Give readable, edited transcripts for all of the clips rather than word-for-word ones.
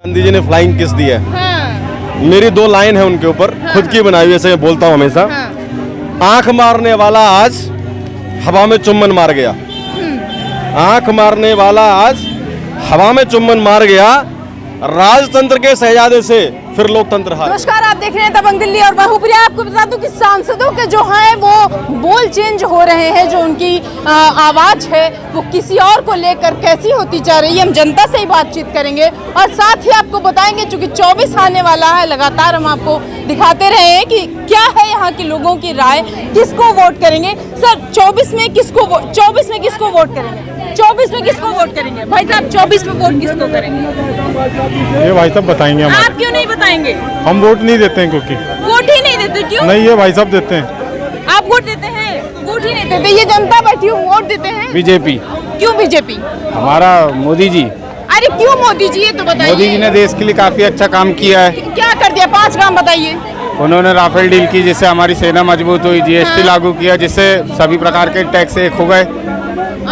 गांधी जी ने flying kiss दी है। हाँ। मेरी 2 लाइन है उनके ऊपर, हाँ। खुद की बनाई हुई, ऐसे मैं बोलता हूँ हमेशा। हाँ। आंख मारने वाला आज हवा में चुम्बन मार गया। आंख मारने वाला आज हवा में चुम्बन मार गया, राजतंत्र के शहजादे से फिर लोकतंत्र हार। नमस्कार, आप देख रहे हैं दबंग दिल्ली और बहुप्रिया। आपको बता दूं कि सांसदों के जो हैं वो बोल चेंज हो रहे हैं, जो उनकी आवाज है वो किसी और को लेकर कैसी होती जा रही है। हम जनता से ही बातचीत करेंगे और साथ ही आपको बताएंगे, चूंकि 24 आने वाला है, लगातार हम आपको दिखाते रहे हैं कि क्या है यहाँ के लोगों की राय, किसको वोट करेंगे। सर 24 में किसको वोट करेंगे? 24 में किसको वोट करेंगे भाई साहब? 24 में वोट किसको करेंगे ये भाई साहब बताएंगे। आप क्यों नहीं बताएंगे? हम वोट नहीं देते हैं, क्योंकि वोट ही नहीं देते। क्यों नहीं, ये भाई साहब देते हैं। आप वोट देते हैं? वोट ही नहीं देते। ये जनता बैठी हूँ, वोट देते हैं बीजेपी। क्यों बीजेपी? हमारा मोदी जी। अरे क्यों मोदी जी, ये तो बताइए। मोदी जी ने देश के लिए काफी अच्छा काम किया है। क्या कर दिया? 5 काम बताइए। उन्होंने राफेल डील की, जिससे हमारी सेना मजबूत हुई। जीएसटी हाँ। लागू किया, जिससे सभी प्रकार के टैक्स एक हो गए।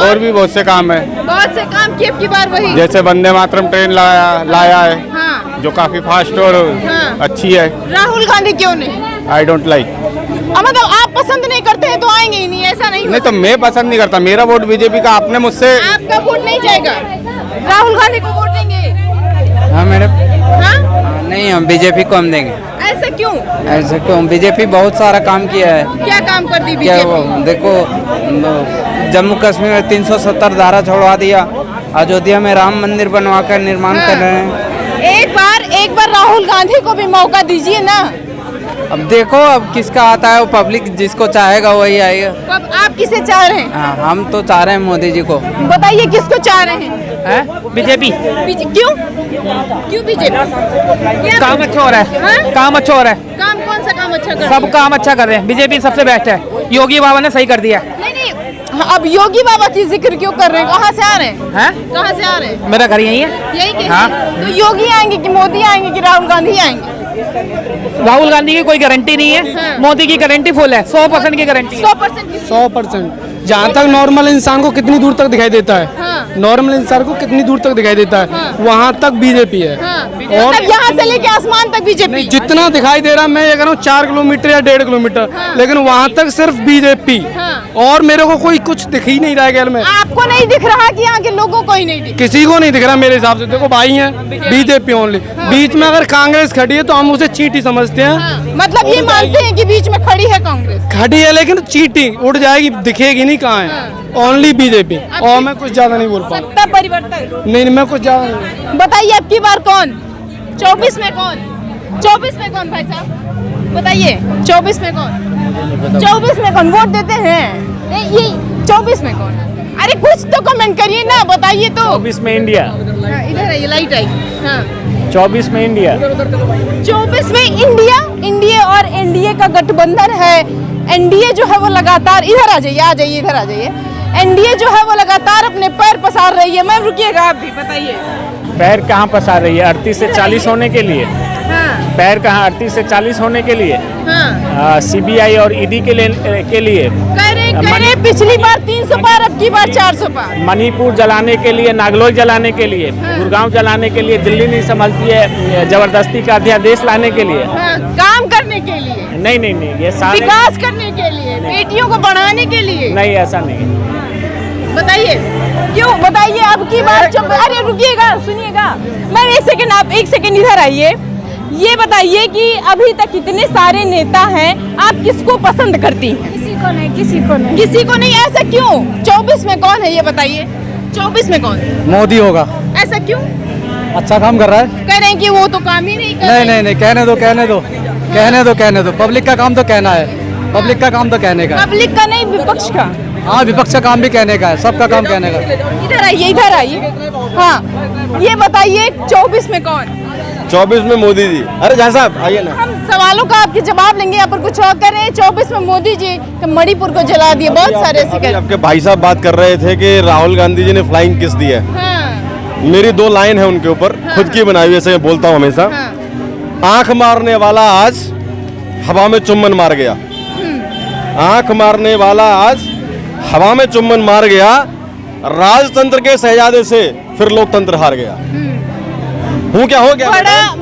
और भी बहुत से काम है, बहुत से काम किए। अब की बार वही जैसे वंदे मातरम ट्रेन लाया है, हाँ। जो काफी फास्ट और हाँ। अच्छी है। राहुल गांधी क्यों नहीं? I don't like. मतलब आप पसंद नहीं करते हैं तो आएंगे ही नहीं, ऐसा नहीं नहीं तो मैं पसंद नहीं करता, मेरा वोट बीजेपी का। आपने मुझसे आपका वोट नहीं जाएगा, राहुल गांधी को वोट देंगे? हाँ मैडम। हाँ? नहीं, हम बीजेपी को हम देंगे। ऐसा क्यों? ऐसे क्यों? बीजेपी बहुत सारा काम किया है। क्या काम कर दी क्या वो बीजेपी? देखो, जम्मू कश्मीर में 370 धारा छुड़वा दिया, अयोध्या में राम मंदिर बनवाकर निर्माण कर रहे हैं। एक बार राहुल गांधी को भी मौका दीजिए ना। अब देखो, अब किसका आता है, वो पब्लिक जिसको चाहेगा वही आएगा। तो अब आप किसे चाह रहे हैं? हाँ, हम तो चाह रहे हैं मोदी जी को। बताइए किसको चाह रहे हैं? बीजेपी। क्यों बीजेपी? काम अच्छा हो रहा है। हाँ? काम अच्छा हो रहा है। काम कौन सा काम अच्छा कर? सब काम अच्छा कर रहे हैं। बीजेपी सबसे बेस्ट है। योगी बाबा ने सही कर दिया। नहीं, अब योगी बाबा की जिक्र क्यों कर रहे हैं? कहाँ से आ रहे हैं? कहाँ से आ रहे हैं? मेरा घर यही है। यही के? हाँ। तो योगी आएंगे कि मोदी आएंगे कि राहुल गांधी आएंगे? राहुल गांधी की कोई गारंटी नहीं है। हाँ। मोदी की गारंटी फुल है, 100% की गारंटी है। 100%। 100%। जहाँ तक नॉर्मल इंसान को कितनी दूर तक दिखाई देता है, हाँ। नॉर्मल इंसान को कितनी दूर तक दिखाई देता है, हाँ। वहाँ तक बीजेपी है। हाँ। और मतलब यहाँ से लेके आसमान तक बीजेपी। जितना दिखाई दे रहा, मैं ये कह रहा हूँ 4 किलोमीटर या 1.5 किलोमीटर, हाँ। लेकिन वहाँ तक सिर्फ बीजेपी। हाँ। और मेरे को कोई कुछ दिख ही नहीं रहा है गैल में। आपको नहीं दिख रहा कि यहाँ के लोगों को ही नहीं दिख? किसी को नहीं दिख रहा मेरे हिसाब से। देखो भाई हैं बीजेपी ओनली। बीच में अगर कांग्रेस खड़ी है तो हम उसे चीटी समझते हैं। हाँ। मतलब ये मानते हैं कि बीच में खड़ी है कांग्रेस? खड़ी है लेकिन चीटी उड़ जाएगी, दिखेगी नहीं कहाँ है। Only BJP. और मैं कुछ ज्यादा नहीं बोल पाऊँ। सत्ता परिवर्तन। नहीं, मैं कुछ ज्यादा नहीं। बताइए अब की बार कौन? 24 में कौन? 24 में कौन भाई साहब बताइए? 24 में कौन? 24 में कौन वोट देते हैं? ये 24 में कौन? अरे कुछ तो कमेंट करिए ना, बताइए तो। 24 में इंडिया। हाँ, इधर आइए, लाइट आई। हाँ। 24 में इंडिया। 24 में इंडिया और एनडीए का गठबंधन है। एनडीए जो है वो लगातार, इधर आ जाइए इधर आ जाइए। एनडीए जो है वो लगातार अपने पैर पसार रही है। मैम रुकिएगा, आप भी बताइए। पैर कहाँ पसार रही है? 38 से 40 होने के लिए। हाँ। पैर कहाँ? 38 से 40 होने के लिए। हाँ। सीबीआई और ईडी के लिए कह रहे पिछली बार 300 पार, अब की बार 400 पार। मणिपुर जलाने के लिए, नागलोई जलाने के लिए, हाँ। गुड़गांव जलाने के लिए। दिल्ली नहीं संभलती है, जबरदस्ती का अध्यादेश लाने के लिए। हाँ, काम करने के लिए नहीं, ये सारे विकास करने के लिए, बेटियों को बढ़ाने के लिए। नहीं, ऐसा नहीं। बताइए क्यों? बताइए अब की बार। अरे रुकिएगा, सुनिएगा। मैं आप एक सेकंड इधर आइए। ये बताइए कि अभी तक इतने सारे नेता हैं, आप किसको पसंद करती हैं? किसी को नहीं। ऐसा क्यों? 24 में कौन है ये बताइए? 24 में कौन? मोदी होगा। ऐसा क्यों? अच्छा काम कर रहा है। कह रहे हैं कि वो तो काम ही नहीं कर रहे। नहीं, कहने दो। पब्लिक का काम तो कहना है। पब्लिक का काम तो कहने का है। पब्लिक का नहीं, विपक्ष का। हाँ, विपक्ष का काम भी कहने का है, सबका काम कहने का है। इधर आइए। हाँ, ये बताइए 24 में कौन? 24 में मोदी जी। अरे जहाँ साहब आइए ना। हम सवालों का आपके जवाब लेंगे। यहाँ पर कुछ और कर रहे हैं। 24 में मोदी जी तो मणिपुर को जला दिए, बहुत सारे ऐसे कर। आपके भाई साहब बात कर रहे थे कि राहुल गांधी जी ने फ्लाइंग किस दी है। हाँ। मेरी 2 लाइन है उनके ऊपर, खुद की बनाई हुई, ऐसे मैं बोलता हूँ हमेशा। हाँ। आंख मारने वाला आज हवा में चुम्बन मार गया। आंख मारने वाला आज हवा में चुम्बन मार गया, राजतंत्र के शहजादे से फिर लोकतंत्र हार गया। हूँ क्या हो क्या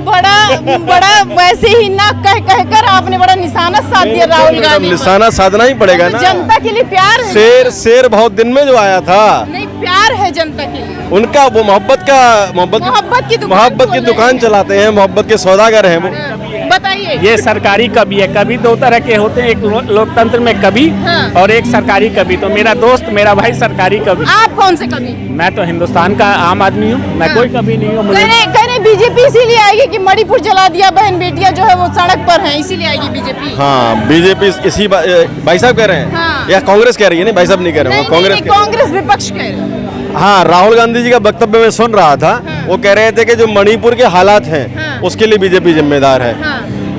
बड़ा वैसे ही ना कह कर आपने बड़ा निशाना साध दिया राहुल गांधी पर। निशाना साधना ही पड़ेगा तो ना। जनता के लिए प्यार है। शेर बहुत दिन में जो आया था, नहीं, प्यार है जनता के लिए। उनका वो मोहब्बत की दुकान चलाते हैं, मोहब्बत के सौदागर हैं वो। बताइए। ये सरकारी कवि है। कवि दो तरह के होते हैं, एक लोकतंत्र में कवि हाँ। और एक सरकारी कवि। तो मेरा दोस्त, मेरा भाई सरकारी कवि। आप कौन से कवि? मैं तो हिंदुस्तान का आम आदमी हूँ, मैं कोई कवि नहीं हूँ। मुझे कह रहे बीजेपी इसीलिए आएगी कि मणिपुर जला दिया, बहन बेटियां जो है वो सड़क पर हैं, इसीलिए आएगी बीजेपी। हाँ, बीजेपी इसी भाई साहब कह रहे हैं। हाँ। या कांग्रेस कह रही है? नहीं, भाई साहब नहीं कह रहे हैं, कांग्रेस विपक्ष कह रहे हैं। हाँ, राहुल गांधी जी का वक्तव्य में सुन रहा था। वो कह रहे थे कि जो मणिपुर के हालात हैं उसके लिए बीजेपी जिम्मेदार है।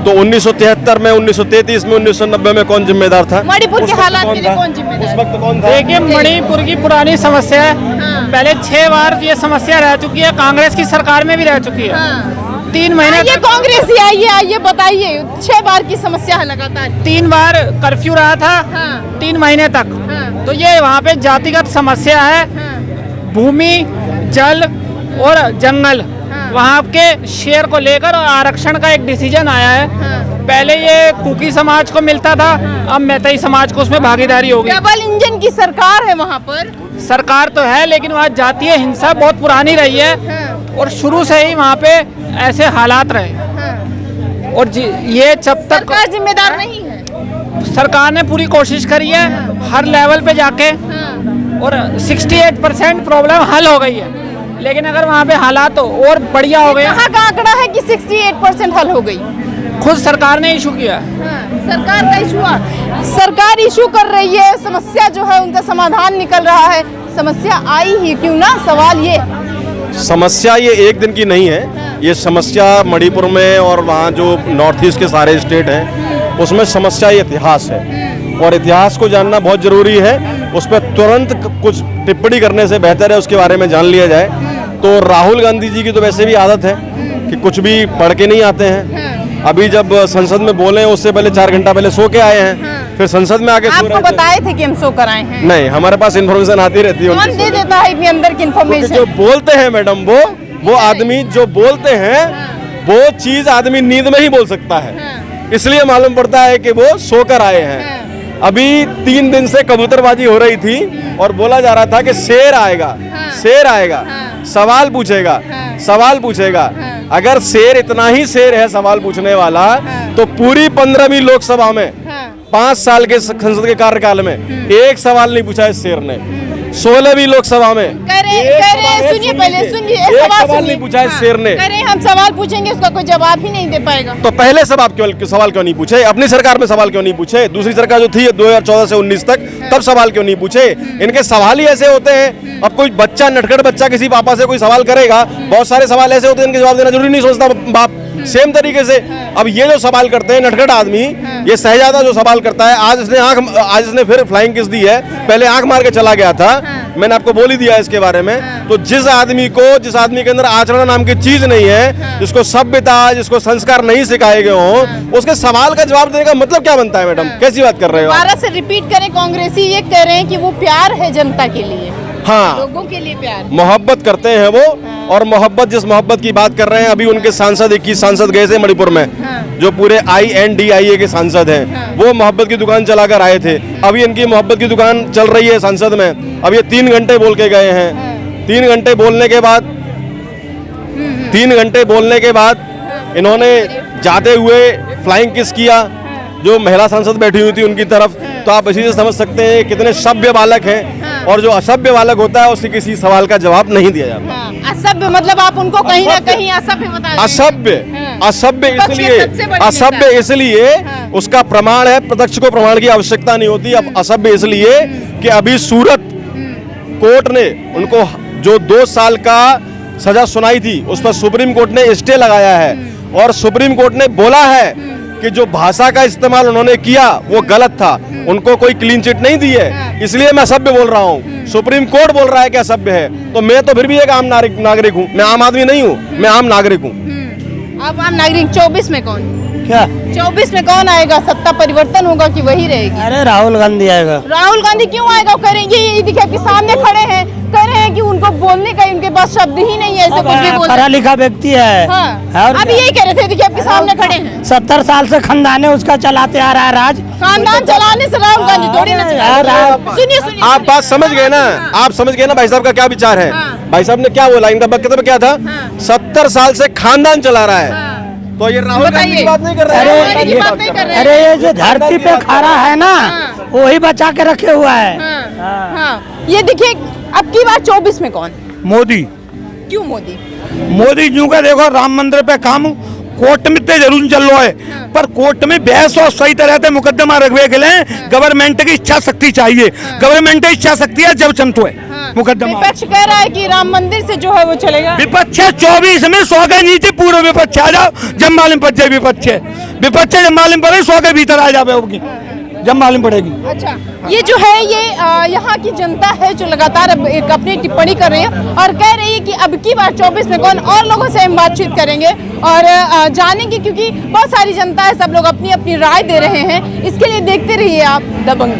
तो 1973 में, 1933 में, 1990 में कौन जिम्मेदार था? मणिपुर के हालात के लिए कौन जिम्मेदार? उस वक्त कौन था? देखिए, मणिपुर की पुरानी समस्या है। पहले 6 बार ये समस्या रह चुकी है, कांग्रेस की सरकार में भी रह चुकी है। 3 महीने ये कांग्रेस ही आइए बताइए। 6 बार की समस्या है लगातार। 3 बार कर्फ्यू रहा था 3 महीने तक। तो ये वहाँ पे जातिगत समस्या है। भूमि, जल और जंगल, वहाँ के शेर को लेकर और आरक्षण का एक डिसीजन आया है। पहले ये कुकी समाज को मिलता था, अब मैतई समाज को उसमें भागीदारी होगी। डबल इंजन की सरकार है वहाँ पर। सरकार तो है, लेकिन वहाँ जातीय हिंसा बहुत पुरानी रही है और शुरू से ही वहाँ पे ऐसे हालात रहे। और ये जब तक सरकार जिम्मेदार नहीं है। सरकार ने पूरी कोशिश करी है हर लेवल पे जाके, और 68% प्रॉब्लम हल हो गई है। लेकिन अगर वहाँ पे हालात और बढ़िया हो गए। कहाँ का आंकड़ा है कि 68% हल हो गई? खुद सरकार ने इशू किया। सरकार का इशू, सरकार इशू कर रही है, समस्या जो है उनका समाधान निकल रहा है। समस्या आई ही क्यों ना, सवाल ये। समस्या ये एक दिन की नहीं है। ये समस्या मणिपुर में और वहाँ जो नॉर्थ ईस्ट के सारे स्टेट हैं उसमें समस्या ये इतिहास है, और इतिहास को जानना बहुत ज़रूरी है। उस पर तुरंत कुछ टिप्पणी करने से बेहतर है उसके बारे में जान लिया जाए। तो राहुल गांधी जी की तो वैसे भी आदत है कि कुछ भी पढ़ के नहीं आते हैं। अभी जब संसद में बोले उससे पहले 4 घंटा पहले सो के आए हैं, फिर संसद में आके सो रहे थे। आपको बताए थे कि हम सो कर आए हैं? नहीं, हमारे पास इन्फॉर्मेशन आती रहती है। कौन दे देता है इतनी अंदर की इन्फॉर्मेशन? जो बोलते हैं मैडम, वो आदमी जो बोलते हैं वो चीज आदमी नींद में ही बोल सकता है, इसलिए मालूम पड़ता है कि वो सोकर आए हैं। अभी 3 दिन से कबूतरबाजी हो रही थी और बोला जा रहा था कि शेर आएगा, शेर आएगा, सवाल पूछेगा। अगर शेर इतना ही शेर है सवाल पूछने वाला, तो पूरी 15वीं लोकसभा में 5 साल के संसद के कार्यकाल में एक सवाल नहीं पूछा इस शेर ने। 16वीं लोकसभा में सुनिए पहले, सुनिए सवाल नहीं पूछा इस शेर ने। हम सवाल पूछेंगे उसका कोई जवाब ही नहीं दे पाएगा। तो पहले सब आप सवाल क्यों नहीं पूछे? अपनी सरकार में सवाल क्यों नहीं पूछे? दूसरी सरकार जो थी 2014 से 19 तक, तब सवाल क्यों नहीं पूछे? इनके सवाल ही ऐसे होते हैं। अब कोई बच्चा, नटखट बच्चा किसी पापा से कोई सवाल करेगा, बहुत सारे सवाल ऐसे होते हैं इनके जवाब देना जरूरी नहीं सोचता बाप। सेम तरीके से अब ये जो सवाल करते हैं नटखट आदमी, ये शहजादा जो सवाल करता है, आज इसने फिर फ्लाइंग किस दी है, पहले आंख मार के चला गया था। मैंने आपको बोल ही दिया इसके बारे में। तो जिस आदमी के अंदर आचरण नाम की चीज नहीं है, जिसको सभ्यता, जिसको संस्कार नहीं सिखाए गए हो, उसके सवाल का जवाब देने का मतलब क्या बनता है? मैडम, कैसी बात कर रहे हो? दोबारा से रिपीट करें। कांग्रेसी ये कह रहे हैं कि वो प्यार है जनता के लिए, हाँ, लोगों के लिए प्यार, मोहब्बत करते हैं वो। और मोहब्बत, जिस मोहब्बत की बात कर रहे हैं, अभी उनके सांसद 21 सांसद गए थे मणिपुर में, जो पूरे INDIA के सांसद हैं, वो मोहब्बत की दुकान चलाकर आए थे। अभी इनकी मोहब्बत की दुकान चल रही है संसद में। अब ये 3 घंटे बोल के गए हैं। 3 घंटे बोलने के बाद इन्होंने जाते हुए फ्लाइंग किस किया जो महिला सांसद बैठी हुई थी उनकी तरफ। तो आप इसी से समझ सकते हैं कितने सभ्य बालक हैं, और जो असभ्य बालक होता है उससे किसी सवाल का जवाब नहीं दिया जाता। असभ्य मतलब आप उनको कहीं ना कहीं असभ्य बता रहे हैं। असभ्य इसलिए उसका प्रमाण है, प्रत्यक्ष को प्रमाण की आवश्यकता नहीं होती। अब असभ्य इसलिए कि अभी सूरत कोर्ट ने उनको जो 2 साल का सजा सुनाई थी, उस पर सुप्रीम कोर्ट ने स्टे लगाया है, और सुप्रीम कोर्ट ने बोला है कि जो भाषा का इस्तेमाल उन्होंने किया वो गलत था, उनको कोई क्लीन चिट नहीं दी है, इसलिए मैं असभ्य बोल रहा हूँ। सुप्रीम कोर्ट बोल रहा है कि असभ्य है, तो मैं तो फिर भी एक आम नागरिक हूँ। मैं आम आदमी नहीं हूँ, मैं आम नागरिक हूँ। अब आम नागरिक 24 में कौन? क्या 24 में कौन आएगा? सत्ता परिवर्तन होगा कि वही रहेगी? अरे राहुल गांधी आएगा। राहुल गांधी क्यों आएगा? करेंगे ये देखिए आपके सामने खड़े हैं, कह रहे हैं कि उनको बोलने का उनके पास शब्द ही नहीं है, ऐसे कुछ भी बोल पढ़ा लिखा व्यक्ति है। हाँ। और अभी यही कह रहे थे, देखिए आपके सामने खड़े हैं। 70 साल से खानदान है उसका चलाते आ रहा है राज। खानदान चलाने से राहुल गांधी थोड़ी ना चला। सुनिए सुनिए, आप बात समझ गए ना, आप समझ गए ना भाई साहब का क्या विचार है। भाई साहब ने क्या बोला, इनका वक्तव्य में क्या था, 70 साल से खानदान चला रहा है। तो ये राहुल गांधी की बात नहीं कर रहे हैं। अरे ये जो धरती पे खड़ा है ना, वही बचा के रखे हुआ है। हाँ, ये देखिए अब की बात 24 में कौन, मोदी। क्यों मोदी? मोदी जू का देखो राम मंदिर पे काम कोर्ट में तो जरूर चल रहा है, पर कोर्ट में बहस और सही तरह से मुकदमा रखवे के लिए गवर्नमेंट की इच्छा शक्ति चाहिए। गवर्नमेंट की इच्छा शक्ति है जब चमतो है मुकदमा। विपक्ष कह रहा है कि राम मंदिर से जो है वो चलेगा। विपक्ष 24 में 100 के नीचे पूरे विपक्ष आ जाओ, जब मालूम पड़ जाए विपक्ष जब मालूम पड़े 100 के भीतर आ जाए होगी जब मालूम पड़ेगी। अच्छा, ये जो है ये यहाँ की जनता है जो लगातार अब एक अपनी टिप्पणी कर रही है और कह रही है कि अब की बार 24 में कौन, और लोगों से हम बातचीत करेंगे और जानेंगे, क्योंकि बहुत सारी जनता है, सब लोग अपनी अपनी राय दे रहे हैं। इसके लिए देखते रहिए आप दबंग।